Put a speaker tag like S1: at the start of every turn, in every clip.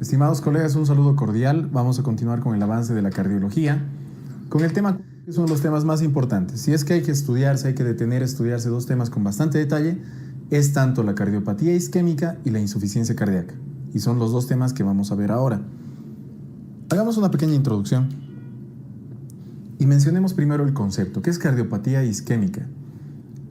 S1: Estimados colegas, un saludo cordial. Vamos a continuar con el avance de la cardiología, con el tema que es uno de los temas más importantes. Si es que hay que estudiarse, hay que detener a estudiarse dos temas con bastante detalle, es tanto la cardiopatía isquémica y la insuficiencia cardíaca. Y son los dos temas que vamos a ver ahora. Hagamos una pequeña introducción y mencionemos primero el concepto. ¿Qué es cardiopatía isquémica?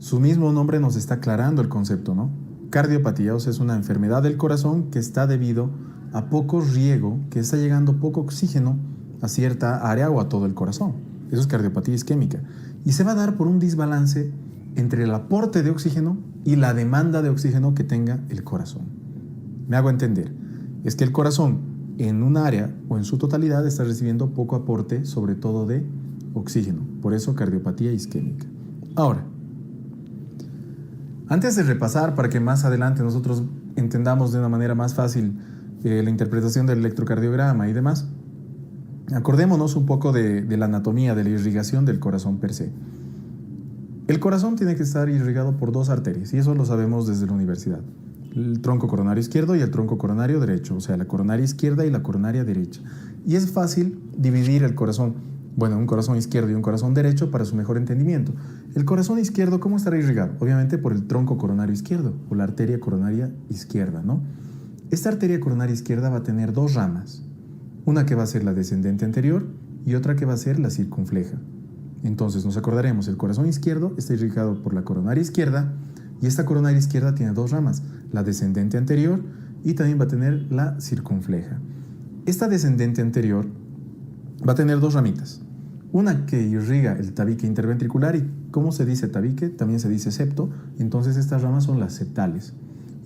S1: Su mismo nombre nos está aclarando el concepto, ¿no? Cardiopatía, o sea, es una enfermedad del corazón que está debido a poco riego, que está llegando poco oxígeno a cierta área o a todo el corazón. Eso es cardiopatía isquémica. Y se va a dar por un desbalance entre el aporte de oxígeno y la demanda de oxígeno que tenga el corazón. Me hago entender. Es que el corazón en un área o en su totalidad está recibiendo poco aporte, sobre todo de oxígeno. Por eso cardiopatía isquémica. Ahora, antes de repasar, para que más adelante nosotros entendamos de una manera más fácil la interpretación del electrocardiograma y demás, acordémonos un poco de la anatomía, de la irrigación del corazón per se. El corazón tiene que estar irrigado por dos arterias, y eso lo sabemos desde la universidad. El tronco coronario izquierdo y el tronco coronario derecho, o sea, la coronaria izquierda y la coronaria derecha. Y es fácil dividir el corazón, bueno, un corazón izquierdo y un corazón derecho para su mejor entendimiento. El corazón izquierdo, ¿cómo estará irrigado? Obviamente por el tronco coronario izquierdo, o la arteria coronaria izquierda, ¿no? Esta arteria coronaria izquierda va a tener dos ramas, una que va a ser la descendente anterior y otra que va a ser la circunfleja. Entonces nos acordaremos, el corazón izquierdo está irrigado por la coronaria izquierda y esta coronaria izquierda tiene dos ramas, la descendente anterior y también va a tener la circunfleja. Esta descendente anterior va a tener dos ramitas, una que irriga el tabique interventricular y ¿cómo se dice tabique? También se dice septo, entonces estas ramas son las septales.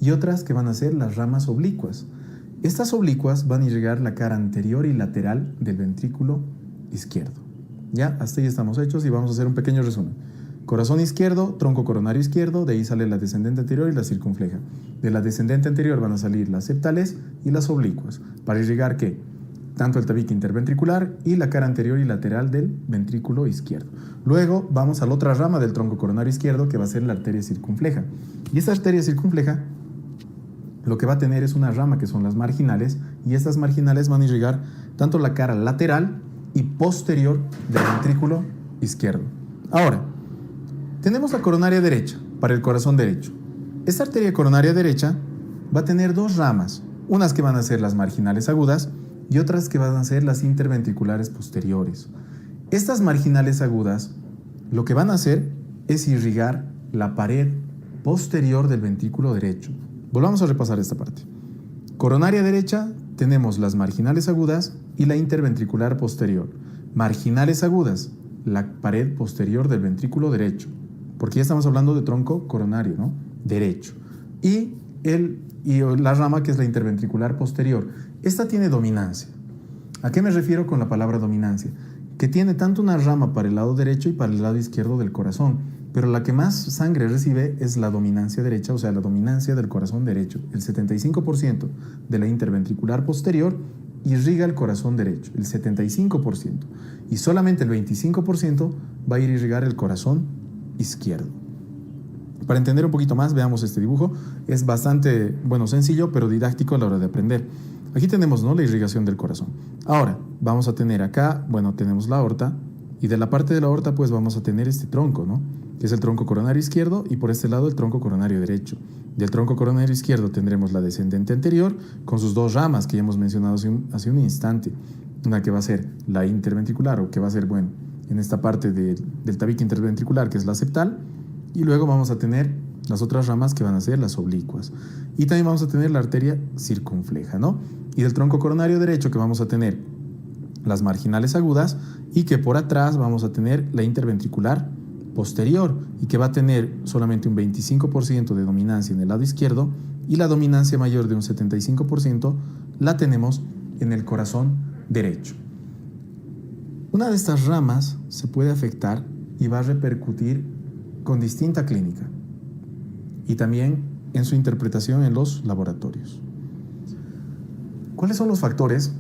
S1: Y otras que van a ser las ramas oblicuas. Estas oblicuas van a irrigar la cara anterior y lateral del ventrículo izquierdo. Ya, hasta ahí estamos hechos y vamos a hacer un pequeño resumen. Corazón izquierdo, tronco coronario izquierdo, de ahí sale la descendente anterior y la circunfleja. De la descendente anterior van a salir las septales y las oblicuas. ¿Para irrigar qué? Tanto el tabique interventricular y la cara anterior y lateral del ventrículo izquierdo. Luego vamos a la otra rama del tronco coronario izquierdo que va a ser la arteria circunfleja. Y esta arteria circunfleja lo que va a tener es una rama que son las marginales y estas marginales van a irrigar tanto la cara lateral y posterior del ventrículo izquierdo. Ahora, tenemos la coronaria derecha para el corazón derecho. Esta arteria coronaria derecha va a tener dos ramas, unas que van a ser las marginales agudas y otras que van a ser las interventriculares posteriores. Estas marginales agudas lo que van a hacer es irrigar la pared posterior del ventrículo derecho. Volvamos a repasar esta parte. Coronaria derecha tenemos las marginales agudas y la interventricular posterior. Marginales agudas, la pared posterior del ventrículo derecho, porque ya estamos hablando de tronco coronario, ¿no? Derecho. Y la rama que es la interventricular posterior. Esta tiene dominancia. ¿A qué me refiero con la palabra dominancia? Que tiene tanto una rama para el lado derecho y para el lado izquierdo del corazón, pero la que más sangre recibe es la dominancia derecha, o sea, la dominancia del corazón derecho. El 75% de la interventricular posterior irriga el corazón derecho, el 75%, y solamente el 25% va a ir a irrigar el corazón izquierdo. Para entender un poquito más, veamos este dibujo. Es bastante, sencillo, pero didáctico a la hora de aprender. Aquí tenemos, ¿no?, la irrigación del corazón. Ahora, vamos a tener acá, tenemos la aorta, y de la parte de la aorta, pues vamos a tener este tronco, ¿no?, que es el tronco coronario izquierdo, y por este lado el tronco coronario derecho. Del tronco coronario izquierdo tendremos la descendente anterior, con sus dos ramas que ya hemos mencionado hace un instante. Una que va a ser la interventricular, o que va a ser, en esta parte del tabique interventricular, que es la septal, y luego vamos a tener las otras ramas que van a ser las oblicuas. Y también vamos a tener la arteria circunfleja, ¿no? Y del tronco coronario derecho que vamos a tener las marginales agudas y que por atrás vamos a tener la interventricular posterior y que va a tener solamente un 25% de dominancia en el lado izquierdo y la dominancia mayor de un 75% la tenemos en el corazón derecho. Una de estas ramas se puede afectar y va a repercutir con distinta clínica y también en su interpretación en los laboratorios. ¿Cuáles son los factores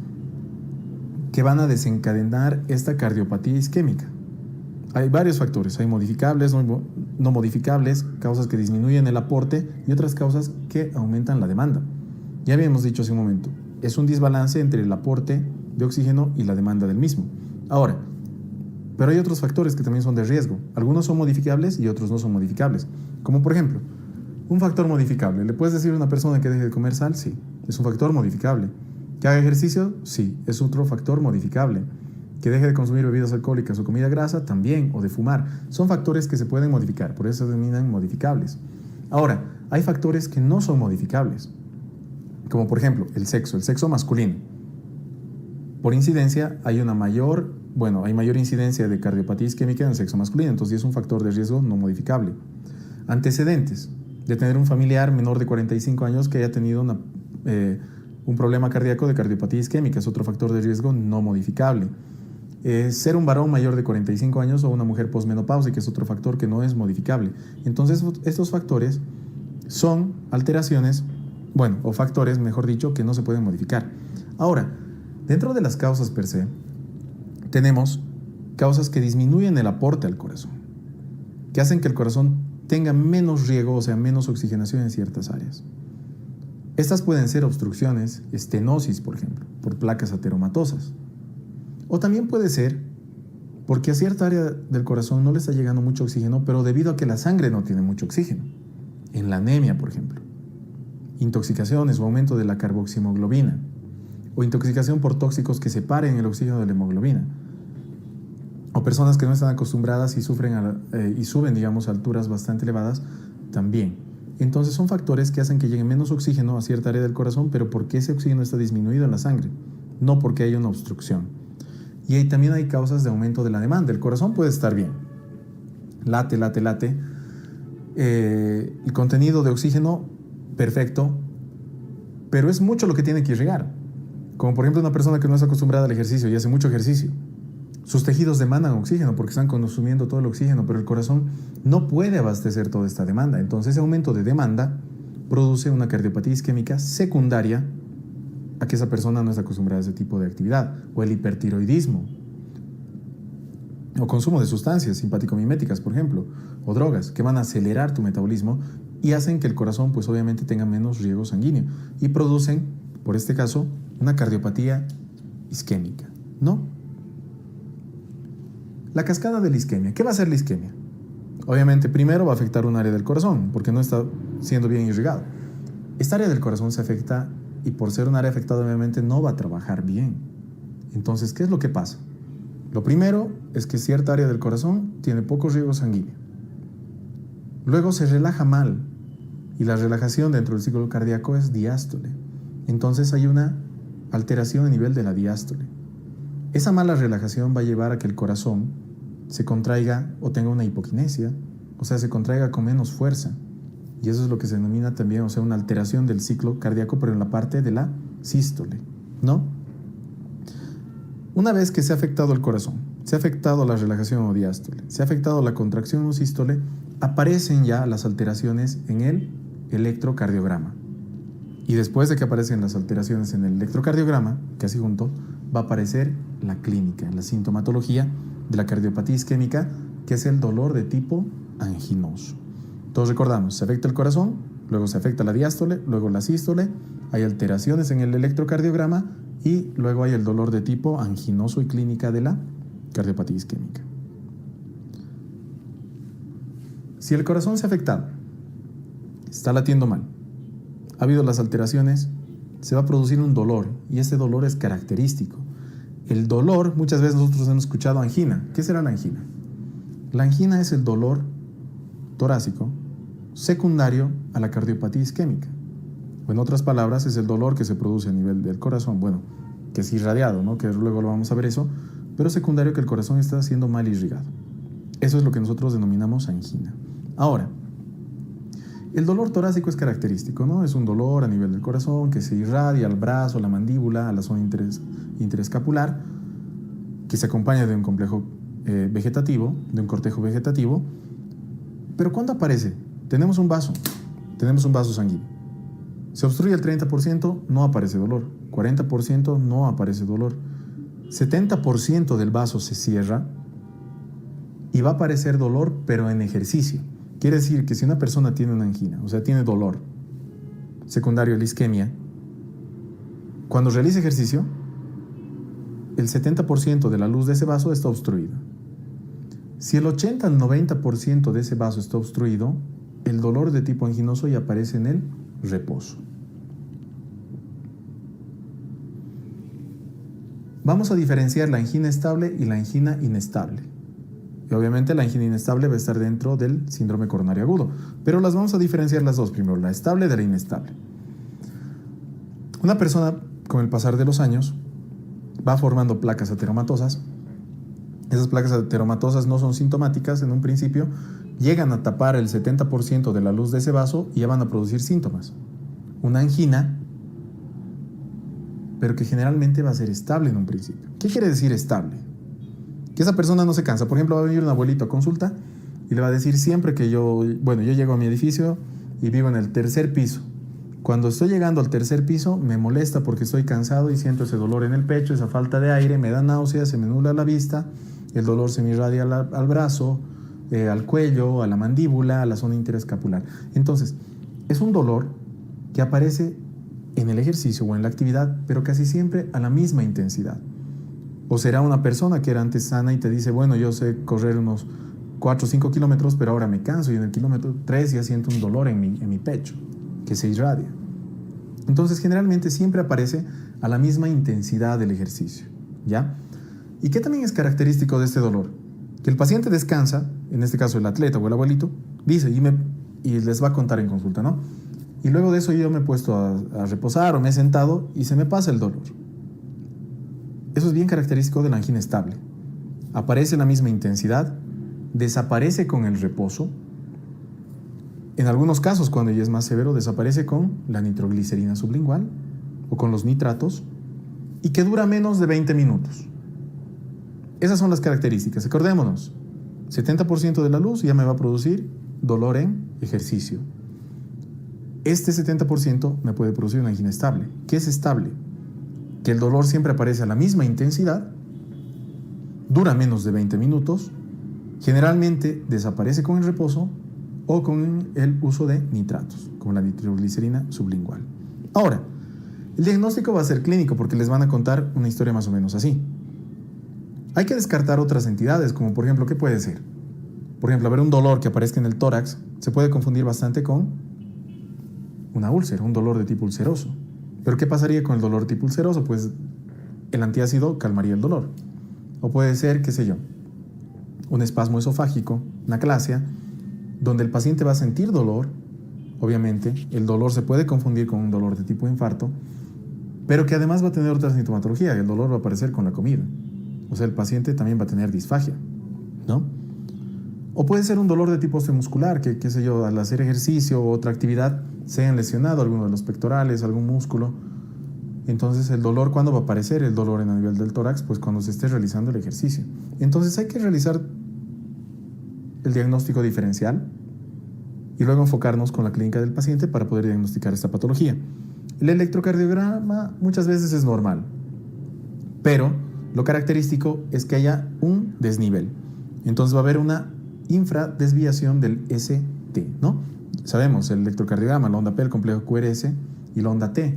S1: que van a desencadenar esta cardiopatía isquémica? Hay varios factores, hay modificables, no modificables, causas que disminuyen el aporte y otras causas que aumentan la demanda. Ya habíamos dicho hace un momento, es un desbalance entre el aporte de oxígeno y la demanda del mismo. Ahora, pero hay otros factores que también son de riesgo. Algunos son modificables y otros no son modificables. Como por ejemplo, un factor modificable. ¿Le puedes decir a una persona que deje de comer sal? Sí, es un factor modificable. ¿Que haga ejercicio? Sí, es otro factor modificable. ¿Que deje de consumir bebidas alcohólicas o comida grasa? También, o de fumar. Son factores que se pueden modificar, por eso se denominan modificables. Ahora, hay factores que no son modificables, como por ejemplo el sexo masculino. Por incidencia, hay mayor incidencia de cardiopatía isquémica en el sexo masculino, entonces es un factor de riesgo no modificable. Antecedentes de tener un familiar menor de 45 años que haya tenido un problema cardíaco de cardiopatía isquémica, es otro factor de riesgo no modificable. Ser un varón mayor de 45 años o una mujer posmenopáusica es otro factor que no es modificable. Entonces, estos factores son alteraciones, o factores, mejor dicho, que no se pueden modificar. Ahora, dentro de las causas per se, tenemos causas que disminuyen el aporte al corazón, que hacen que el corazón tenga menos riego, o sea, menos oxigenación en ciertas áreas. Estas pueden ser obstrucciones, estenosis, por ejemplo, por placas ateromatosas. O también puede ser porque a cierta área del corazón no le está llegando mucho oxígeno, pero debido a que la sangre no tiene mucho oxígeno. En la anemia, por ejemplo. Intoxicaciones o aumento de la carboxihemoglobina. O intoxicación por tóxicos que separen el oxígeno de la hemoglobina. O personas que no están acostumbradas y suben, a alturas bastante elevadas, también. Entonces son factores que hacen que llegue menos oxígeno a cierta área del corazón, pero porque ese oxígeno está disminuido en la sangre, no porque haya una obstrucción. Y ahí también hay causas de aumento de la demanda. El corazón puede estar bien. Late. El contenido de oxígeno, perfecto. Pero es mucho lo que tiene que irrigar. Como por ejemplo una persona que no es acostumbrada al ejercicio y hace mucho ejercicio. Sus tejidos demandan oxígeno porque están consumiendo todo el oxígeno, pero el corazón no puede abastecer toda esta demanda. Entonces ese aumento de demanda produce una cardiopatía isquémica secundaria a que esa persona no está acostumbrada a ese tipo de actividad, o el hipertiroidismo, o consumo de sustancias simpático-miméticas, por ejemplo, o drogas que van a acelerar tu metabolismo y hacen que el corazón, pues obviamente, tenga menos riego sanguíneo y producen, por este caso, una cardiopatía isquémica, ¿no? La cascada de la isquemia. ¿Qué va a hacer la isquemia? Obviamente, primero va a afectar un área del corazón, porque no está siendo bien irrigado. Esta área del corazón se afecta y por ser un área afectada obviamente no va a trabajar bien. Entonces, ¿qué es lo que pasa? Lo primero es que cierta área del corazón tiene poco riego sanguíneo. Luego se relaja mal y la relajación dentro del ciclo cardíaco es diástole. Entonces hay una alteración a nivel de la diástole. Esa mala relajación va a llevar a que el corazón se contraiga o tenga una hipoquinesia, o sea, se contraiga con menos fuerza. Y eso es lo que se denomina también, o sea, una alteración del ciclo cardíaco, pero en la parte de la sístole, ¿no? Una vez que se ha afectado el corazón, se ha afectado la relajación o diástole, se ha afectado la contracción o sístole, aparecen ya las alteraciones en el electrocardiograma. Y después de que aparecen las alteraciones en el electrocardiograma, casi junto, va a aparecer la clínica, la sintomatología de la cardiopatía isquémica, que es el dolor de tipo anginoso. Todos recordamos, se afecta el corazón, luego se afecta la diástole, luego la sístole, hay alteraciones en el electrocardiograma y luego hay el dolor de tipo anginoso y clínica de la cardiopatía isquémica. Si el corazón se ha afectado, está latiendo mal, ha habido las alteraciones, se va a producir un dolor y ese dolor es característico. El dolor, muchas veces nosotros hemos escuchado angina. ¿Qué será la angina? La angina es el dolor torácico secundario a la cardiopatía isquémica. O en otras palabras, es el dolor que se produce a nivel del corazón, que es irradiado, ¿no? Que luego lo vamos a ver eso, pero secundario que el corazón está siendo mal irrigado. Eso es lo que nosotros denominamos angina. Ahora, el dolor torácico es característico, ¿no? Es un dolor a nivel del corazón que se irradia al brazo, a la mandíbula, a la zona interescapular, que se acompaña de un complejo vegetativo, de un cortejo vegetativo. Pero ¿cuándo aparece? Tenemos un vaso sanguíneo. Se obstruye el 30%, no aparece dolor. 40% no aparece dolor. 70% del vaso se cierra y va a aparecer dolor, pero en ejercicio. Quiere decir que si una persona tiene una angina, o sea, tiene dolor secundario a la isquemia, cuando realiza ejercicio, el 70% de la luz de ese vaso está obstruida. Si el 80 al 90% de ese vaso está obstruido, el dolor de tipo anginoso ya aparece en el reposo. Vamos a diferenciar la angina estable y la angina inestable. Y obviamente la angina inestable va a estar dentro del síndrome coronario agudo, pero las vamos a diferenciar las dos primero, la estable de la inestable. Una persona, con el pasar de los años, va formando placas ateromatosas. Esas placas ateromatosas no son sintomáticas en un principio, llegan a tapar el 70% de la luz de ese vaso y ya van a producir síntomas. Una angina, pero que generalmente va a ser estable en un principio. ¿Qué quiere decir estable? Que esa persona no se cansa. Por ejemplo, va a venir un abuelito a consulta y le va a decir siempre que yo llego a mi edificio y vivo en el tercer piso. Cuando estoy llegando al tercer piso me molesta porque estoy cansado y siento ese dolor en el pecho, esa falta de aire, me da náuseas, se me nubla la vista, el dolor se me irradia al brazo, al cuello, a la mandíbula, a la zona interescapular. Entonces, es un dolor que aparece en el ejercicio o en la actividad, pero casi siempre a la misma intensidad. O será una persona que era antes sana y te dice, bueno, yo sé correr unos 4 o 5 kilómetros, pero ahora me canso y en el kilómetro 3 ya siento un dolor en mi pecho, que se irradia. Entonces, generalmente siempre aparece a la misma intensidad del ejercicio, ¿ya? ¿Y qué también es característico de este dolor? Que el paciente descansa, en este caso el atleta o el abuelito, dice, y les va a contar en consulta, ¿no? Y luego de eso yo me he puesto a reposar o me he sentado y se me pasa el dolor. Eso es bien característico de la angina estable. Aparece en la misma intensidad, desaparece con el reposo. En algunos casos, cuando ya es más severo, desaparece con la nitroglicerina sublingual o con los nitratos y que dura menos de 20 minutos. Esas son las características. Acordémonos, 70% de la luz ya me va a producir dolor en ejercicio. Este 70% me puede producir una angina estable. ¿Qué es estable? Que el dolor siempre aparece a la misma intensidad, dura menos de 20 minutos, generalmente desaparece con el reposo o con el uso de nitratos, como la nitroglicerina sublingual. Ahora, el diagnóstico va a ser clínico porque les van a contar una historia más o menos así. Hay que descartar otras entidades, como por ejemplo, ¿qué puede ser? Por ejemplo, ver un dolor que aparezca en el tórax se puede confundir bastante con una úlcera, un dolor de tipo ulceroso. ¿Pero qué pasaría con el dolor tipo ulceroso? Pues el antiácido calmaría el dolor. O puede ser, qué sé yo, un espasmo esofágico, una aclasia, donde el paciente va a sentir dolor. Obviamente, el dolor se puede confundir con un dolor de tipo infarto, pero que además va a tener otra sintomatología. El dolor va a aparecer con la comida. O sea, el paciente también va a tener disfagia, ¿no? O puede ser un dolor de tipo osteomuscular, que, qué sé yo, al hacer ejercicio o otra actividad se hayan lesionado alguno de los pectorales, algún músculo. Entonces, ¿el dolor cuándo va a aparecer? El dolor en el nivel del tórax, pues cuando se esté realizando el ejercicio. Entonces, hay que realizar el diagnóstico diferencial y luego enfocarnos con la clínica del paciente para poder diagnosticar esta patología. El electrocardiograma muchas veces es normal, pero lo característico es que haya un desnivel. Entonces va a haber una infradesviación del ST, ¿no? Sabemos, el electrocardiograma, la onda P, el complejo QRS y la onda T.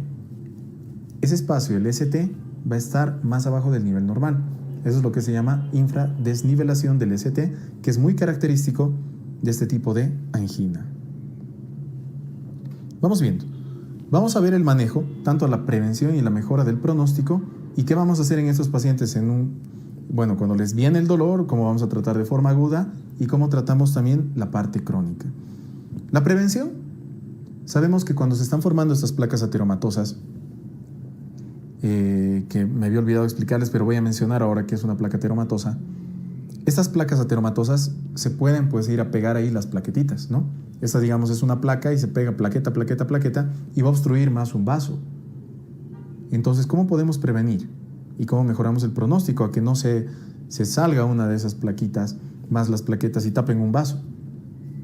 S1: Ese espacio, el ST, va a estar más abajo del nivel normal. Eso es lo que se llama infradesnivelación del ST, que es muy característico de este tipo de angina. Vamos viendo. Vamos a ver el manejo, tanto la prevención y la mejora del pronóstico, y qué vamos a hacer en estos pacientes cuando les viene el dolor, cómo vamos a tratar de forma aguda y cómo tratamos también la parte crónica. La prevención. Sabemos que cuando se están formando estas placas ateromatosas, que me había olvidado explicarles, pero voy a mencionar ahora que es una placa ateromatosa. Estas placas ateromatosas se pueden ir a pegar ahí las plaquetitas, ¿no? Esta, digamos, es una placa y se pega plaqueta, plaqueta, plaqueta y va a obstruir más un vaso. Entonces, ¿cómo podemos prevenir? ¿Y cómo mejoramos el pronóstico a que no se salga una de esas plaquitas más las plaquetas y tapen un vaso?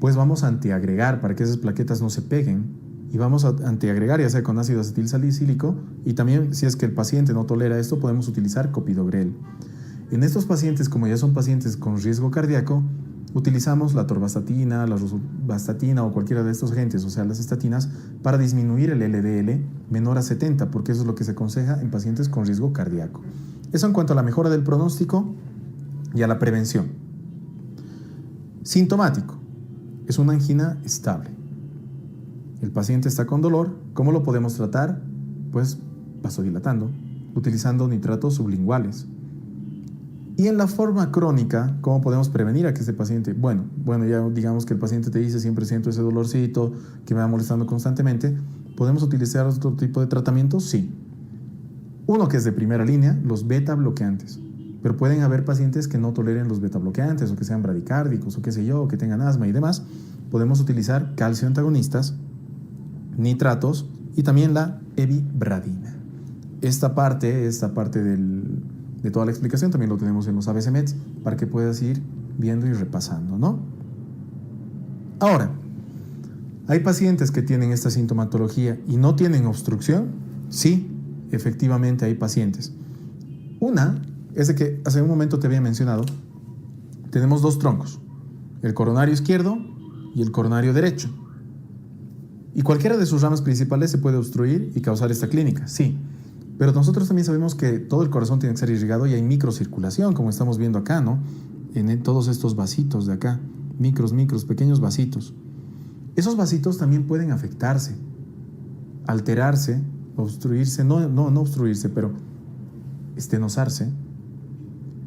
S1: Pues vamos a antiagregar para que esas plaquetas no se peguen. Y vamos a antiagregar ya sea con ácido acetil salicílico, y también si es que el paciente no tolera esto podemos utilizar copidogrel. En estos pacientes, como ya son pacientes con riesgo cardíaco, utilizamos la torvastatina, la rosuvastatina o cualquiera de estos agentes, o sea, las estatinas, para disminuir el LDL menor a 70, porque eso es lo que se aconseja en pacientes con riesgo cardíaco. Eso en cuanto a la mejora del pronóstico y a la prevención. Sintomático. Es una angina estable. El paciente está con dolor. ¿Cómo lo podemos tratar? Pues vasodilatando, utilizando nitratos sublinguales. Y en la forma crónica, ¿cómo podemos prevenir a que este paciente, bueno, ya digamos que el paciente te dice siempre siento ese dolorcito que me va molestando constantemente, ¿podemos utilizar otro tipo de tratamiento? Sí. Uno que es de primera línea, los beta bloqueantes. Pero pueden haber pacientes que no toleren los beta bloqueantes o que sean bradicárdicos o qué sé yo, o que tengan asma y demás. Podemos utilizar calcio antagonistas, nitratos y también la evibradina. Esta parte de toda la explicación también lo tenemos en los ABC-Meds para que puedas ir viendo y repasando, ¿no? Ahora, ¿hay pacientes que tienen esta sintomatología y no tienen obstrucción? Sí, efectivamente hay pacientes. Una es de que hace un momento te había mencionado, tenemos dos troncos, el coronario izquierdo y el coronario derecho. Y cualquiera de sus ramas principales se puede obstruir y causar esta clínica, sí. Pero nosotros también sabemos que todo el corazón tiene que ser irrigado y hay microcirculación, como estamos viendo acá, ¿no? En todos estos vasitos de acá, micros, pequeños vasitos. Esos vasitos también pueden afectarse, alterarse, obstruirse, no obstruirse, pero estenosarse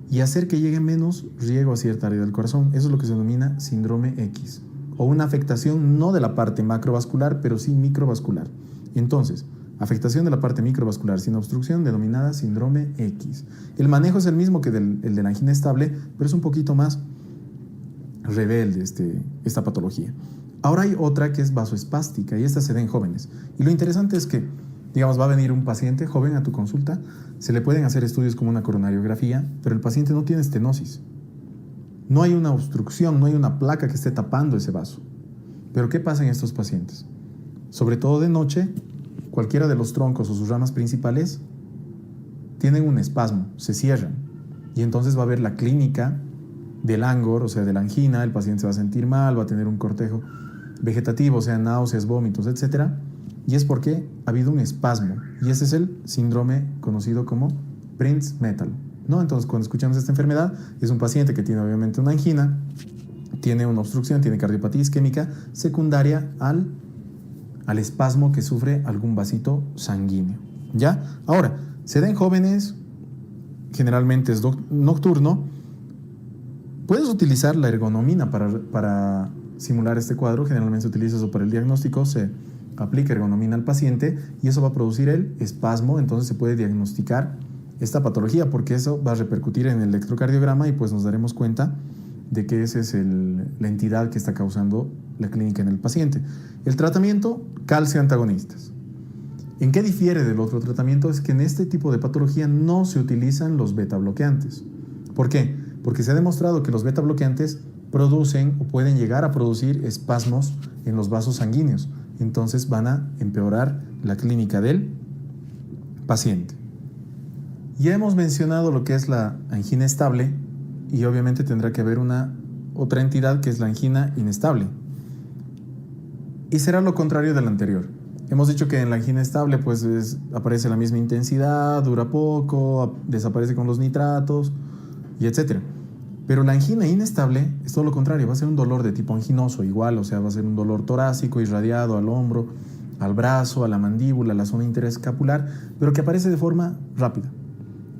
S1: y hacer que llegue menos riego a cierta área del corazón. Eso es lo que se denomina síndrome X, o una afectación no de la parte macrovascular, pero sí microvascular. Entonces, afectación de la parte microvascular sin obstrucción, denominada síndrome X. El manejo es el mismo que el de la angina estable, pero es un poquito más rebelde esta patología. Ahora hay otra que es vasoespástica y esta se da en jóvenes. Y lo interesante es que, digamos, va a venir un paciente joven a tu consulta, se le pueden hacer estudios como una coronariografía, pero el paciente no tiene estenosis. No hay una obstrucción, no hay una placa que esté tapando ese vaso. Pero ¿qué pasa en estos pacientes? Sobre todo de noche, cualquiera de los troncos o sus ramas principales tienen un espasmo, se cierran. Y entonces va a haber la clínica del angor, o sea, de la angina, el paciente se va a sentir mal, va a tener un cortejo vegetativo, o sea, náuseas, vómitos, etc. Y es porque ha habido un espasmo. Y ese es el síndrome conocido como Prince-Metal, ¿no? Entonces, cuando escuchamos esta enfermedad, es un paciente que tiene obviamente una angina, tiene una obstrucción, tiene cardiopatía isquémica secundaria al espasmo que sufre algún vasito sanguíneo, ¿ya? Ahora, se da en jóvenes, generalmente es nocturno. Puedes utilizar la ergonomina para simular este cuadro. Generalmente se utiliza eso para el diagnóstico, se aplica ergonomina al paciente y eso va a producir el espasmo, entonces se puede diagnosticar esta patología porque eso va a repercutir en el electrocardiograma y pues nos daremos cuenta de que esa es la entidad que está causando la clínica en el paciente. El tratamiento, calcio antagonistas. ¿En qué difiere del otro tratamiento? Es que en este tipo de patología no se utilizan los beta bloqueantes. ¿Por qué? Porque se ha demostrado que los beta bloqueantes producen o pueden llegar a producir espasmos en los vasos sanguíneos. Entonces van a empeorar la clínica del paciente. Ya hemos mencionado lo que es la angina estable y obviamente tendrá que haber otra entidad que es la angina inestable. Y será lo contrario del anterior. Hemos dicho que en la angina estable pues aparece la misma intensidad, dura poco, desaparece con los nitratos y etc. Pero la angina inestable es todo lo contrario, va a ser un dolor de tipo anginoso igual, o sea, va a ser un dolor torácico irradiado al hombro, al brazo, a la mandíbula, a la zona interescapular, pero que aparece de forma rápida,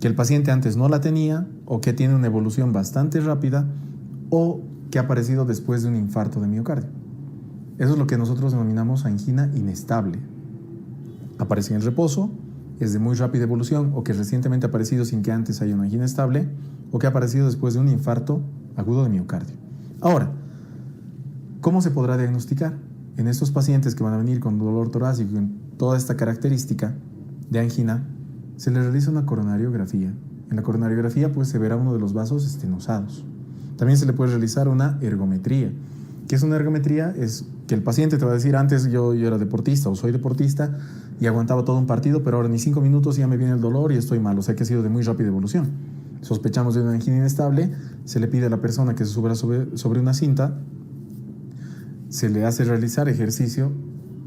S1: que el paciente antes no la tenía o que tiene una evolución bastante rápida o que ha aparecido después de un infarto de miocardio. Eso es lo que nosotros denominamos angina inestable. Aparece en el reposo, es de muy rápida evolución o que recientemente ha aparecido sin que antes haya una angina estable o que ha aparecido después de un infarto agudo de miocardio. Ahora, ¿cómo se podrá diagnosticar? En estos pacientes que van a venir con dolor torácico y con toda esta característica de angina, se les realiza una coronariografía. En la coronariografía pues se verá uno de los vasos estenosados. También se le puede realizar una ergometría. ¿Qué es una ergometría? Es que el paciente te va a decir, antes yo era deportista o soy deportista y aguantaba todo un partido, pero ahora ni 5 minutos ya me viene el dolor y estoy mal, o sea que ha sido de muy rápida evolución. sospechamos de una angina inestable, se le pide a la persona que se suba sobre una cinta, se le hace realizar ejercicio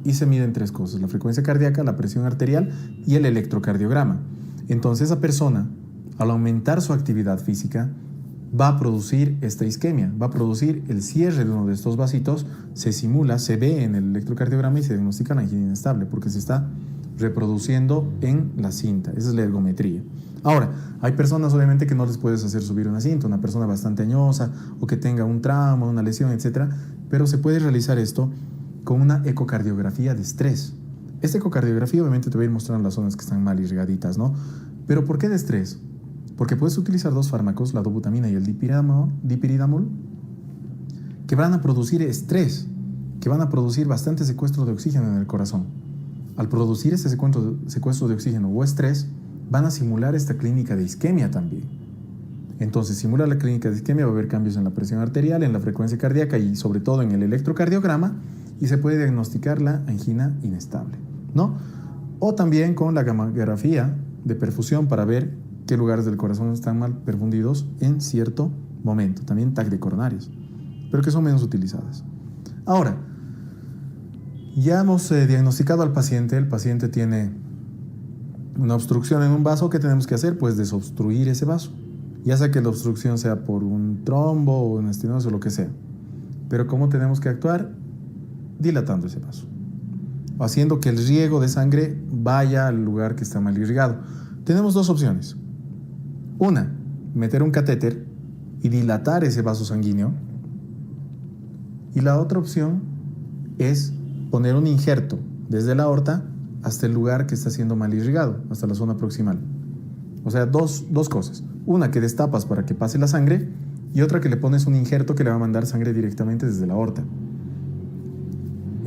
S1: y se miden tres cosas: la frecuencia cardíaca, la presión arterial y el electrocardiograma. Entonces esa persona, al aumentar su actividad física, va a producir esta isquemia, va a producir el cierre de uno de estos vasitos, se simula, se ve en el electrocardiograma y se diagnostica la angina inestable porque se está reproduciendo en la cinta. Esa es la ergometría. Ahora, hay personas obviamente que no les puedes hacer subir una cinta, una persona bastante añosa o que tenga un trauma, una lesión, etcétera, pero se puede realizar esto con una ecocardiografía de estrés. Esta ecocardiografía obviamente te va a ir mostrando las zonas que están mal irrigaditas, ¿no? Pero ¿por qué de estrés? Porque puedes utilizar dos fármacos, la dobutamina y el dipiridamol, que van a producir estrés, que van a producir bastante secuestro de oxígeno en el corazón. Al producir ese secuestro de oxígeno o estrés, van a simular esta clínica de isquemia también. Entonces, simula la clínica de isquemia, va a haber cambios en la presión arterial, en la frecuencia cardíaca y sobre todo en el electrocardiograma, y se puede diagnosticar la angina inestable, ¿no? O también con la gammagrafía de perfusión para ver qué lugares del corazón están mal perfundidos en cierto momento. También TAC de coronarios, pero que son menos utilizadas. Ahora, ya hemos diagnosticado al paciente. El paciente tiene una obstrucción en un vaso. ¿Qué tenemos que hacer? Pues desobstruir ese vaso. Ya sea que la obstrucción sea por un trombo o una estenosis o lo que sea. Pero ¿cómo tenemos que actuar? Dilatando ese vaso, haciendo que el riego de sangre vaya al lugar que está mal irrigado. Tenemos dos opciones. Una, meter un catéter y dilatar ese vaso sanguíneo. Y la otra opción es poner un injerto desde la aorta hasta el lugar que está siendo mal irrigado, hasta la zona proximal. O sea, dos cosas. Una, que destapas para que pase la sangre, y otra, que le pones un injerto que le va a mandar sangre directamente desde la aorta.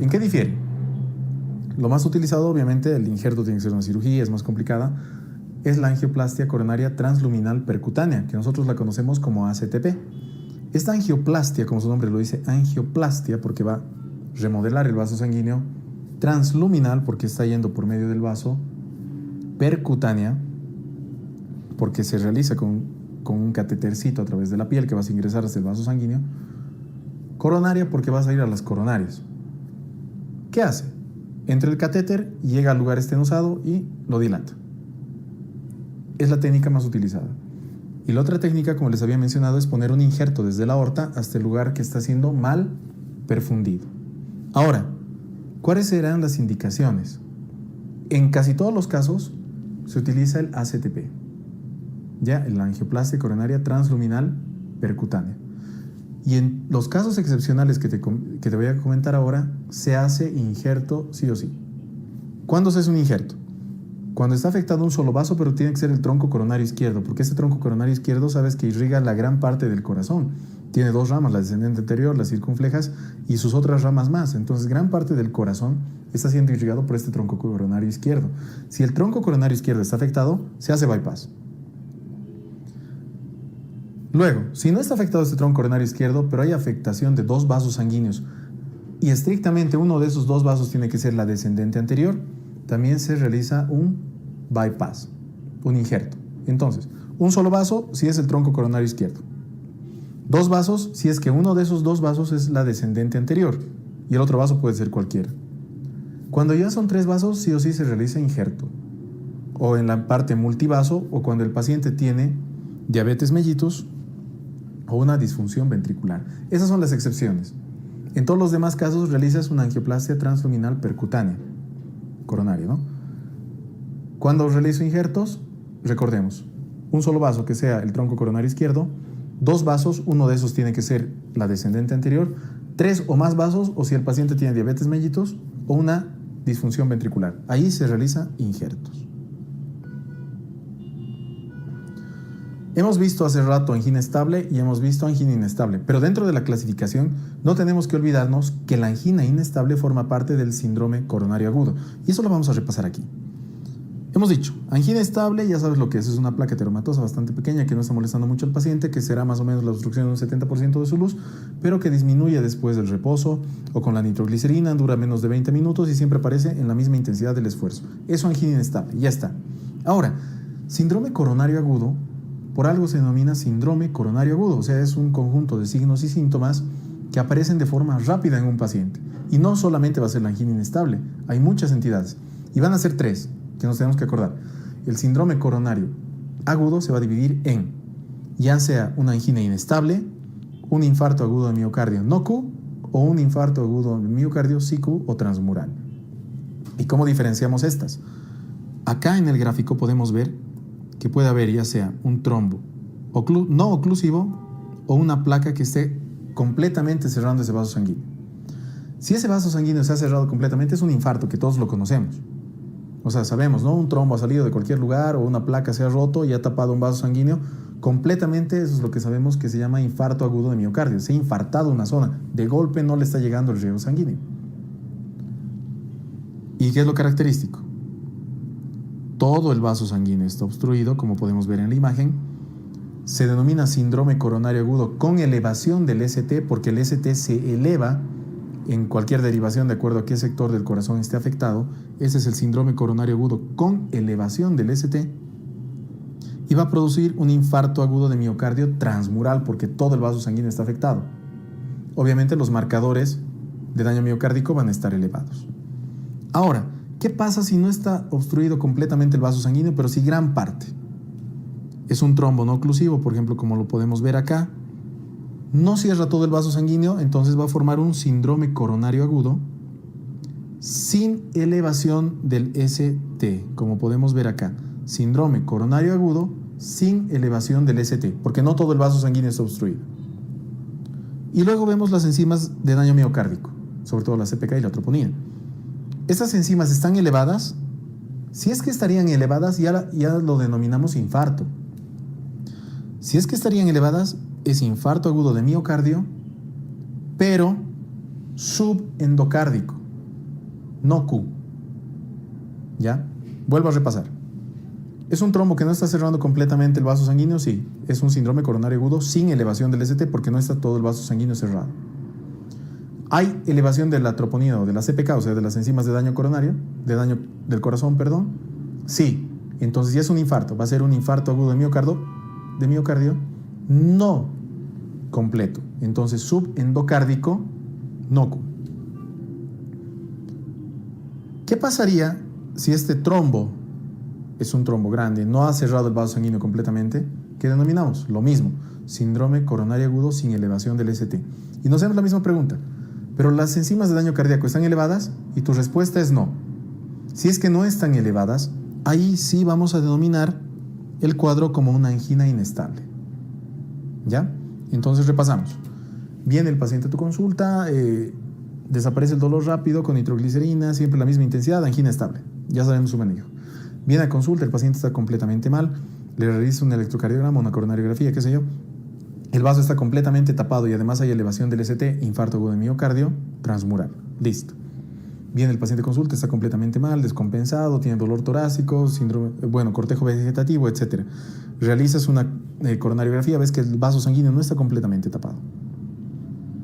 S1: ¿En qué difiere? Lo más utilizado, obviamente, el injerto tiene que ser una cirugía, es más complicada, es la angioplastia coronaria transluminal percutánea, que nosotros la conocemos como ACTP. Esta angioplastia, como su nombre lo dice, angioplastia, porque va a remodelar el vaso sanguíneo, transluminal, porque está yendo por medio del vaso, percutánea, porque se realiza con un catetercito a través de la piel que vas a ingresar hasta el vaso sanguíneo, coronaria, porque vas a ir a las coronarias. ¿Qué hace? Entra el catéter, llega al lugar estenosado y lo dilata. Es la técnica más utilizada. Y la otra técnica, como les había mencionado, es poner un injerto desde la aorta hasta el lugar que está siendo mal perfundido. Ahora, ¿cuáles serán las indicaciones? En casi todos los casos se utiliza el ACTP, ya, la angioplastia coronaria transluminal percutánea. Y en los casos excepcionales que te voy a comentar ahora, se hace injerto sí o sí. ¿Cuándo se hace un injerto? Cuando está afectado un solo vaso, pero tiene que ser el tronco coronario izquierdo, porque este tronco coronario izquierdo, sabes que irriga la gran parte del corazón. Tiene dos ramas, la descendente anterior, las circunflejas, y sus otras ramas más. Entonces, gran parte del corazón está siendo irrigado por este tronco coronario izquierdo. Si el tronco coronario izquierdo está afectado, se hace bypass. Luego, si no está afectado este tronco coronario izquierdo, pero hay afectación de dos vasos sanguíneos, y estrictamente uno de esos dos vasos tiene que ser la descendente anterior, también se realiza un bypass, un injerto. Entonces, un solo vaso si es el tronco coronario izquierdo. Dos vasos si es que uno de esos dos vasos es la descendente anterior y el otro vaso puede ser cualquiera. Cuando ya son tres vasos, sí o sí se realiza injerto. O en la parte multivaso, o cuando el paciente tiene diabetes mellitus o una disfunción ventricular. Esas son las excepciones. En todos los demás casos realizas una angioplastia transluminal percutánea, coronaria, ¿no? Cuando realizo injertos, recordemos, un solo vaso que sea el tronco coronario izquierdo, dos vasos, uno de esos tiene que ser la descendente anterior, tres o más vasos, o si el paciente tiene diabetes mellitus o una disfunción ventricular. Ahí se realiza injertos. Hemos visto hace rato angina estable y hemos visto angina inestable, pero dentro de la clasificación no tenemos que olvidarnos que la angina inestable forma parte del síndrome coronario agudo, y eso lo vamos a repasar aquí. Hemos dicho, angina estable, ya sabes lo que es una placa ateromatosa bastante pequeña que no está molestando mucho al paciente, que será más o menos la obstrucción de un 70% de su luz, pero que disminuye después del reposo o con la nitroglicerina, dura menos de 20 minutos y siempre aparece en la misma intensidad del esfuerzo. Eso angina inestable, ya está. Ahora, síndrome coronario agudo por algo se denomina síndrome coronario agudo, o sea, es un conjunto de signos y síntomas que aparecen de forma rápida en un paciente. Y no solamente va a ser la angina inestable, hay muchas entidades. Y van a ser tres, que nos tenemos que acordar. El síndrome coronario agudo se va a dividir en, ya sea una angina inestable, un infarto agudo de miocardio no Q, o un infarto agudo de miocardio sí Q o transmural. ¿Y cómo diferenciamos estas? Acá en el gráfico podemos ver que puede haber ya sea un trombo no oclusivo o una placa que esté completamente cerrando ese vaso sanguíneo. Si ese vaso sanguíneo se ha cerrado completamente, es un infarto, que todos lo conocemos. O sea, sabemos, ¿no? Un trombo ha salido de cualquier lugar o una placa se ha roto y ha tapado un vaso sanguíneo completamente. Eso es lo que sabemos que se llama infarto agudo de miocardio. Se ha infartado una zona. De golpe no le está llegando el riego sanguíneo. ¿Y qué es lo característico? Todo el vaso sanguíneo está obstruido, como podemos ver en la imagen. Se denomina síndrome coronario agudo con elevación del ST, porque el ST se eleva en cualquier derivación de acuerdo a qué sector del corazón esté afectado. Ese es el síndrome coronario agudo con elevación del ST, y va a producir un infarto agudo de miocardio transmural porque todo el vaso sanguíneo está afectado. Obviamente los marcadores de daño miocárdico van a estar elevados. Ahora, ¿qué pasa si no está obstruido completamente el vaso sanguíneo, pero sí gran parte? Es un trombo no oclusivo, por ejemplo, como lo podemos ver acá. No cierra todo el vaso sanguíneo, entonces va a formar un síndrome coronario agudo sin elevación del ST, como podemos ver acá. Síndrome coronario agudo sin elevación del ST, porque no todo el vaso sanguíneo está obstruido. Y luego vemos las enzimas de daño miocárdico, sobre todo la CPK y la troponina. Estas enzimas están elevadas. Si es que estarían elevadas, ya lo denominamos infarto. Si es que estarían elevadas, es infarto agudo de miocardio, pero subendocárdico, no Q. ¿Ya? Vuelvo a repasar. ¿Es un trombo que no está cerrando completamente el vaso sanguíneo? Sí. Es un síndrome coronario agudo sin elevación del ST porque no está todo el vaso sanguíneo cerrado. ¿Hay elevación de la troponina o de la CPK, o sea, de las enzimas de daño coronario, de daño del corazón, perdón? Sí. Entonces, si es un infarto, va a ser un infarto agudo de miocardio no completo. Entonces, subendocárdico, no Q. ¿Qué pasaría si este trombo es un trombo grande, no ha cerrado el vaso sanguíneo completamente? ¿Qué denominamos? Lo mismo, síndrome coronario agudo sin elevación del ST. Y nos hacemos la misma pregunta, ¿pero las enzimas de daño cardíaco están elevadas? Y tu respuesta es no. Si es que no están elevadas, ahí sí vamos a denominar el cuadro como una angina inestable. ¿Ya? Entonces repasamos. Viene el paciente a tu consulta, desaparece el dolor rápido con nitroglicerina, siempre la misma intensidad, angina estable. Ya sabemos su manejo. Viene a consulta, el paciente está completamente mal, le realiza un electrocardiograma, una coronariografía, qué sé yo. El vaso está completamente tapado y además hay elevación del ST, infarto agudo de miocardio, transmural. Listo. Viene el paciente a consulta, está completamente mal, descompensado, tiene dolor torácico, cortejo vegetativo, etc. Realizas una coronariografía, ves que el vaso sanguíneo no está completamente tapado.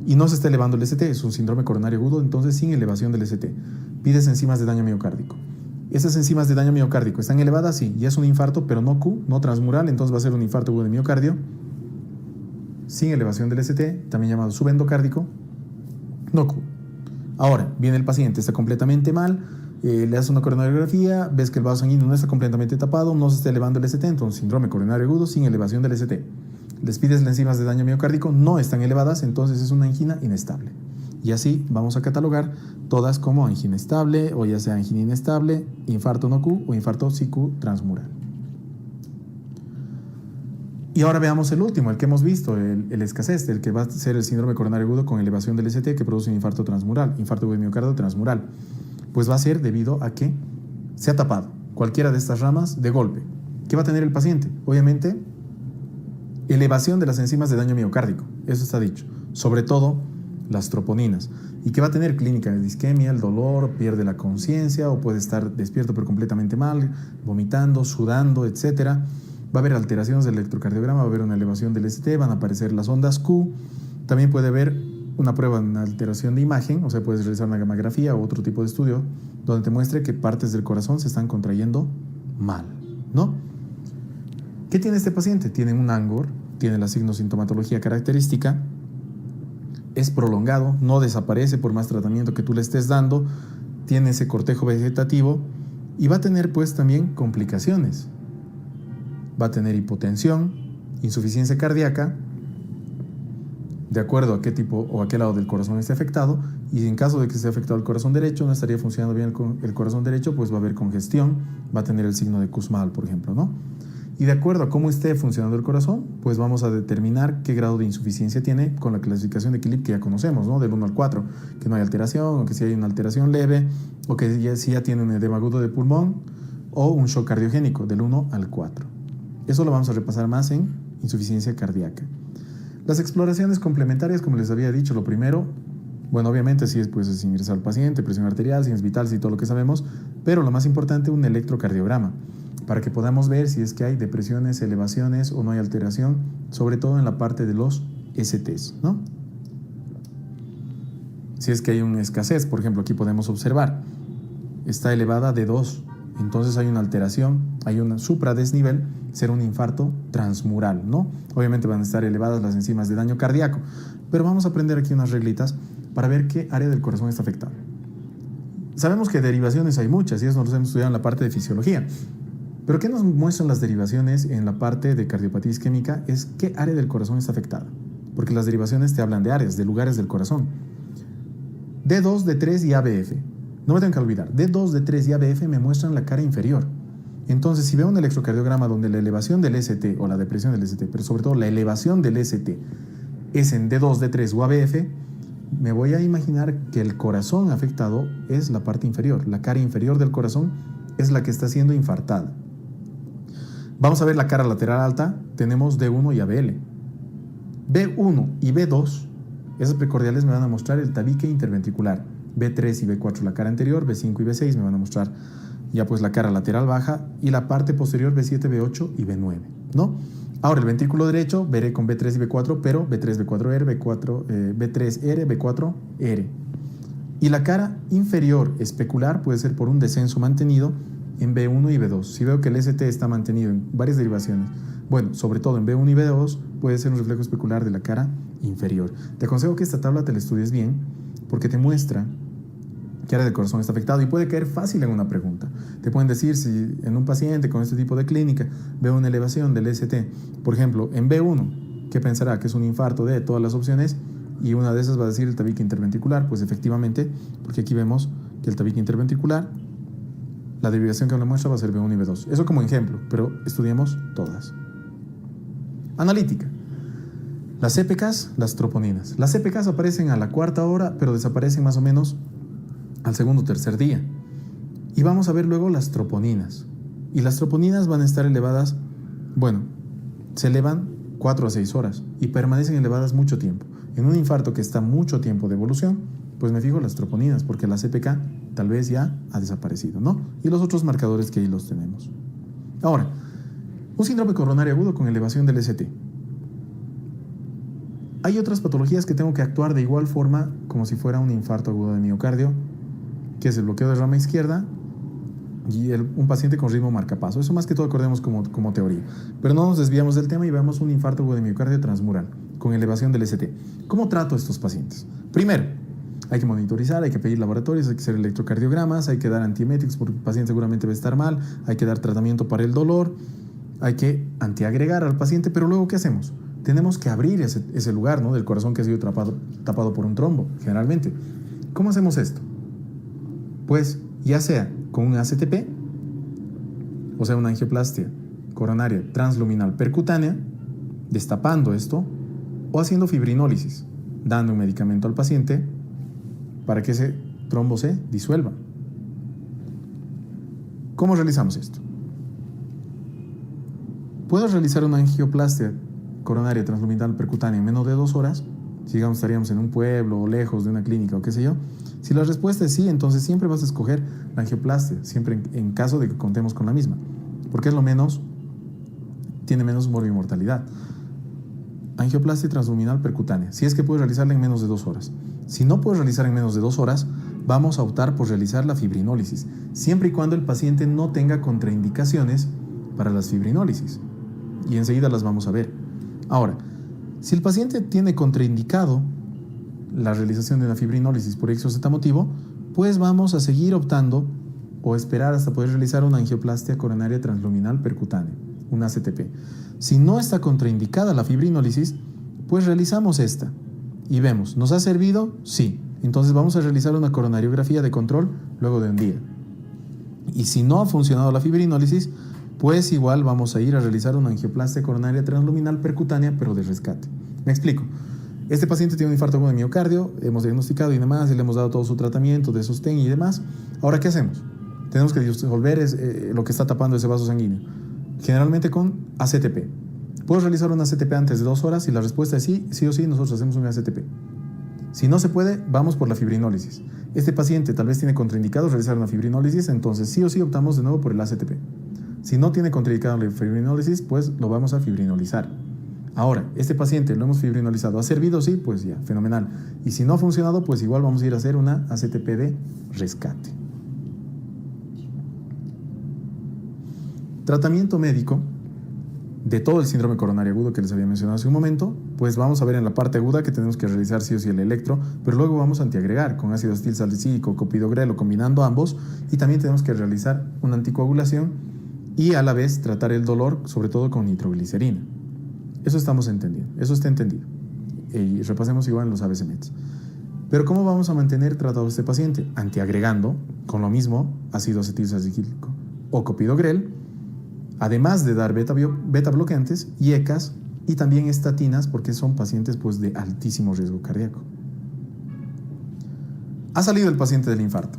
S1: Y no se está elevando el ST, es un síndrome coronario agudo, entonces sin elevación del ST. Pides enzimas de daño miocárdico. Esas enzimas de daño miocárdico están elevadas, sí, ya es un infarto, pero no Q, no transmural, entonces va a ser un infarto agudo de miocardio sin elevación del ST, también llamado subendocárdico, no Q. Ahora, viene el paciente, está completamente mal, le haces una coronariografía, ves que el vaso sanguíneo no está completamente tapado, no se está elevando el ST, entonces síndrome coronario agudo sin elevación del ST. Les pides las enzimas de daño miocárdico, no están elevadas, entonces es una angina inestable. Y así vamos a catalogar todas como angina estable, o ya sea angina inestable, infarto no Q o infarto sí Q transmural. Y ahora veamos el último, el que hemos visto, el escasez, el que va a ser el síndrome coronario agudo con elevación del ST que produce un infarto transmural, infarto agudo de miocardio transmural. Pues va a ser debido a que se ha tapado cualquiera de estas ramas de golpe. ¿Qué va a tener el paciente? Obviamente, elevación de las enzimas de daño miocárdico, eso está dicho, sobre todo las troponinas. ¿Y qué va a tener? Clínica de disquemia, el dolor, pierde la conciencia o puede estar despierto pero completamente mal, vomitando, sudando, etc. Va a haber alteraciones del electrocardiograma, va a haber una elevación del ST, van a aparecer las ondas Q. También puede haber una prueba en alteración de imagen, o sea, puedes realizar una gamografía o otro tipo de estudio donde te muestre que partes del corazón se están contrayendo mal, ¿no? ¿Qué tiene este paciente? Tiene un ANGOR, tiene la signo-sintomatología característica, es prolongado, no desaparece por más tratamiento que tú le estés dando, tiene ese cortejo vegetativo y va a tener pues también complicaciones. Va a tener hipotensión, insuficiencia cardíaca, de acuerdo a qué tipo o a qué lado del corazón esté afectado, y en caso de que esté afectado el corazón derecho, no estaría funcionando bien el corazón derecho, pues va a haber congestión, va a tener el signo de Kussmaul, por ejemplo, ¿no? Y de acuerdo a cómo esté funcionando el corazón, pues vamos a determinar qué grado de insuficiencia tiene con la clasificación de Killip que ya conocemos, ¿no? Del 1 al 4, que no hay alteración, o que si hay una alteración leve, o que si ya tiene un edema agudo de pulmón, o un shock cardiogénico, del 1 al 4. Eso lo vamos a repasar más en insuficiencia cardíaca. Las exploraciones complementarias, como les había dicho, lo primero, bueno, obviamente si es, pues, es ingresar al paciente, presión arterial, signos vitales y todo lo que sabemos, pero lo más importante, un electrocardiograma, para que podamos ver si es que hay depresiones, elevaciones o no hay alteración, sobre todo en la parte de los STs, ¿no? Si es que hay una escasez, por ejemplo, aquí podemos observar, está elevada de 2, entonces hay una alteración, hay un supradesnivel, será un infarto transmural, ¿no? Obviamente van a estar elevadas las enzimas de daño cardíaco, pero vamos a aprender aquí unas reglitas para ver qué área del corazón está afectada. Sabemos que derivaciones hay muchas y eso nos hemos estudiado en la parte de fisiología, pero ¿qué nos muestran las derivaciones en la parte de cardiopatía isquémica? Es qué área del corazón está afectada, porque las derivaciones te hablan de áreas, de lugares del corazón. D2, D3 y ABF. No me tengo que olvidar, D2, D3 y ABF me muestran la cara inferior. Entonces, si veo un electrocardiograma donde la elevación del ST o la depresión del ST, pero sobre todo la elevación del ST es en D2, D3 o ABF, me voy a imaginar que el corazón afectado es la parte inferior. La cara inferior del corazón es la que está siendo infartada. Vamos a ver la cara lateral alta. Tenemos D1 y ABL. B1 y B2, esas precordiales me van a mostrar el tabique interventricular. B3 y B4 la cara anterior, B5 y B6 me van a mostrar ya pues la cara lateral baja y la parte posterior B7, B8 y B9, ¿no? Ahora el ventrículo derecho veré con B3 y B4, pero B3, B4R, B3R, B4R. Y la cara inferior especular puede ser por un descenso mantenido en B1 y B2. Si veo que el ST está mantenido en varias derivaciones, bueno, sobre todo en B1 y B2, puede ser un reflejo especular de la cara inferior. Te aconsejo que esta tabla te la estudies bien porque te muestra qué área del corazón está afectado y puede caer fácil en una pregunta. Te pueden decir si en un paciente con este tipo de clínica veo una elevación del ST, por ejemplo, en B1, ¿qué pensará? Que es un infarto de todas las opciones y una de esas va a decir el tabique interventricular. Pues efectivamente, porque aquí vemos que el tabique interventricular, la derivación que me muestra va a ser B1 y B2. Eso como ejemplo, pero estudiemos todas. Analítica. Las CPKs, las troponinas. Las CPKs aparecen a la 4ª hora, pero desaparecen más o menos al 2º o 3er día. Y vamos a ver luego las troponinas. Y las troponinas van a estar elevadas, bueno, se elevan 4 a 6 horas y permanecen elevadas mucho tiempo. En un infarto que está mucho tiempo de evolución, pues me fijo las troponinas, porque la CPK tal vez ya ha desaparecido, ¿no? Y los otros marcadores que ahí los tenemos. Ahora, un síndrome coronario agudo con elevación del ST. Hay otras patologías que tengo que actuar de igual forma como si fuera un infarto agudo de miocardio, que es el bloqueo de rama izquierda y un paciente con ritmo marcapaso. Eso más que todo acordemos como teoría. Pero no nos desviamos del tema y veamos un infarto agudo de miocardio transmural con elevación del ST. ¿Cómo trato a estos pacientes? Primero, hay que monitorizar, hay que pedir laboratorios, hay que hacer electrocardiogramas, hay que dar antieméticos porque el paciente seguramente va a estar mal, hay que dar tratamiento para el dolor, hay que antiagregar al paciente, pero luego ¿qué hacemos? Tenemos que abrir ese lugar, ¿no?, del corazón que ha sido tapado por un trombo, generalmente. ¿Cómo hacemos esto? Pues ya sea con un ACTP, o sea, una angioplastia coronaria transluminal percutánea, destapando esto, o haciendo fibrinólisis, dando un medicamento al paciente para que ese trombo se disuelva. ¿Cómo realizamos esto? ¿Puedo realizar una angioplastia coronaria transluminal percutánea en menos de 2 horas? Si digamos estaríamos en un pueblo o lejos de una clínica o qué sé yo. Si la respuesta es sí, entonces siempre vas a escoger la angioplastia, siempre en caso de que contemos con la misma, porque es lo menos, tiene menos morbimortalidad. Angioplastia transluminal percutánea, si es que puedes realizarla en menos de 2 horas. Si no puedes realizar en menos de 2 horas, vamos a optar por realizar la fibrinólisis, siempre y cuando el paciente no tenga contraindicaciones para las fibrinólisis. y enseguida las vamos a ver. Ahora, si el paciente tiene contraindicado la realización de una fibrinólisis por X o Z motivo, pues vamos a seguir optando o esperar hasta poder realizar una angioplastia coronaria transluminal percutánea, una ACTP. Si no está contraindicada la fibrinólisis, pues realizamos esta y vemos, ¿nos ha servido? Sí. Entonces vamos a realizar una coronariografía de control luego de un día. Y si no ha funcionado la fibrinólisis, pues igual vamos a ir a realizar una angioplastia coronaria transluminal percutánea, pero de rescate. Me explico. Este paciente tiene un infarto agudo de miocardio, hemos diagnosticado y demás, y le hemos dado todo su tratamiento de sostén y demás. Ahora, ¿qué hacemos? Tenemos que disolver lo que está tapando ese vaso sanguíneo, generalmente con ACTP. ¿Puedo realizar una ACTP antes de 2 horas? Si la respuesta es sí, sí o sí, nosotros hacemos una ACTP. Si no se puede, vamos por la fibrinólisis. Este paciente tal vez tiene contraindicado realizar una fibrinólisis, entonces sí o sí optamos de nuevo por el ACTP. Si no tiene contraindicado la fibrinólisis, pues lo vamos a fibrinolizar. Ahora, este paciente lo hemos fibrinolizado. ¿Ha servido? Sí, pues ya, fenomenal. Y si no ha funcionado, pues igual vamos a ir a hacer una ACTP de rescate. Tratamiento médico de todo el síndrome coronario agudo que les había mencionado hace un momento, pues vamos a ver en la parte aguda que tenemos que realizar sí o sí el electro, pero luego vamos a antiagregar con ácido acetil salicílico, clopidogrel o combinando ambos, y también tenemos que realizar una anticoagulación y a la vez tratar el dolor, sobre todo con nitroglicerina. Eso estamos entendiendo, eso está entendido. Y repasemos igual en los ABC-METs. Pero ¿cómo vamos a mantener tratado a este paciente? Antiagregando con lo mismo ácido acetil salicílico o clopidogrel, además de dar beta bloqueantes y ECAs y también estatinas, porque son pacientes pues, de altísimo riesgo cardíaco. Ha salido el paciente del infarto.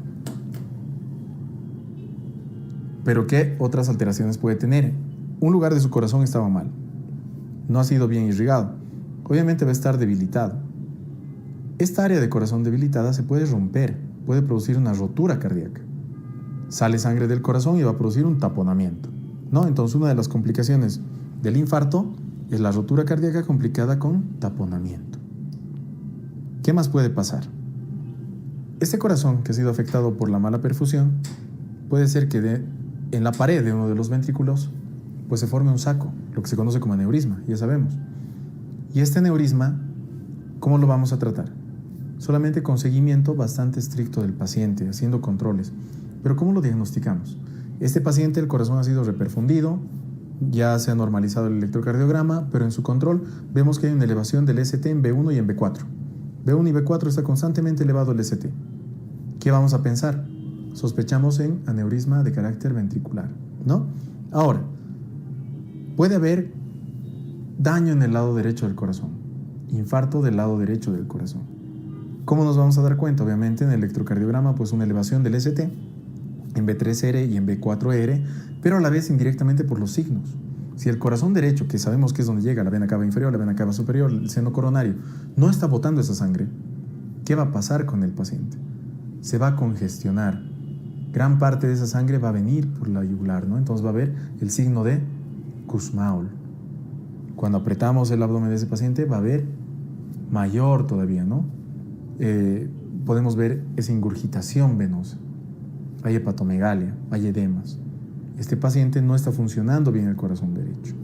S1: Pero ¿qué otras alteraciones puede tener? Un lugar de su corazón estaba mal. No ha sido bien irrigado. Obviamente va a estar debilitado. Esta área de corazón debilitada se puede romper, puede producir una rotura cardíaca. Sale sangre del corazón y va a producir un taponamiento, ¿no? Entonces una de las complicaciones del infarto es la rotura cardíaca complicada con taponamiento. ¿Qué más puede pasar? Este corazón que ha sido afectado por la mala perfusión puede ser que en la pared de uno de los ventrículos pues se forme un saco, lo que se conoce como aneurisma, ya sabemos. Y este aneurisma, ¿cómo lo vamos a tratar? Solamente con seguimiento bastante estricto del paciente, haciendo controles. Pero ¿cómo lo diagnosticamos? Este paciente, el corazón ha sido reperfundido, ya se ha normalizado el electrocardiograma, pero en su control vemos que hay una elevación del ST en B1 y en B4. B1 y B4 está constantemente elevado el ST. ¿Qué vamos a pensar? Sospechamos en aneurisma de carácter ventricular, ¿no? Ahora, puede haber daño en el lado derecho del corazón, infarto del lado derecho del corazón. ¿Cómo nos vamos a dar cuenta? Obviamente en el electrocardiograma, pues una elevación del ST en B3R y en B4R, pero a la vez indirectamente por los signos. Si el corazón derecho, que sabemos que es donde llega la vena cava inferior, la vena cava superior, el seno coronario, no está botando esa sangre, ¿qué va a pasar con el paciente? Se va a congestionar. Gran parte de esa sangre va a venir por la yugular, ¿no? Entonces va a haber el signo de Kussmaul. Cuando apretamos el abdomen de ese paciente va a haber mayor todavía, ¿no? Podemos ver esa ingurgitación venosa. Hay hepatomegalia, hay edemas. Este paciente no está funcionando bien el corazón derecho.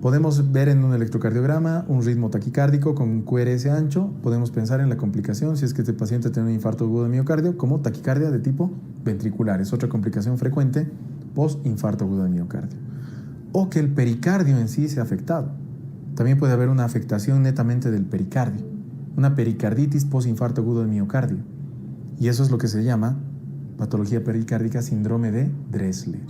S1: Podemos ver en un electrocardiograma un ritmo taquicárdico con un QRS ancho. Podemos pensar en la complicación, si es que este paciente tiene un infarto agudo de miocardio, como taquicardia de tipo ventricular. Es otra complicación frecuente post-infarto agudo de miocardio. O que el pericardio en sí sea afectado. También puede haber una afectación netamente del pericardio, una pericarditis post-infarto agudo de miocardio. Y eso es lo que se llama patología pericárdica, síndrome de Dressler.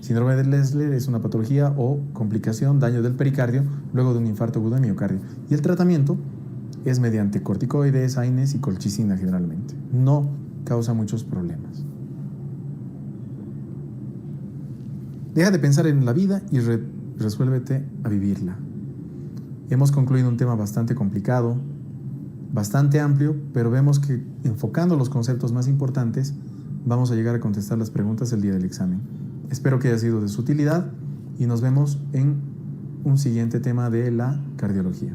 S1: Síndrome de Dressler es una patología o complicación, daño del pericardio luego de un infarto agudo de miocardio. Y el tratamiento es mediante corticoides, AINES y colchicina generalmente. No causa muchos problemas. Deja de pensar en la vida y resuélvete a vivirla. Hemos concluido un tema bastante complicado, bastante amplio, pero vemos que enfocando los conceptos más importantes vamos a llegar a contestar las preguntas el día del examen. Espero que haya sido de su utilidad y nos vemos en un siguiente tema de la cardiología.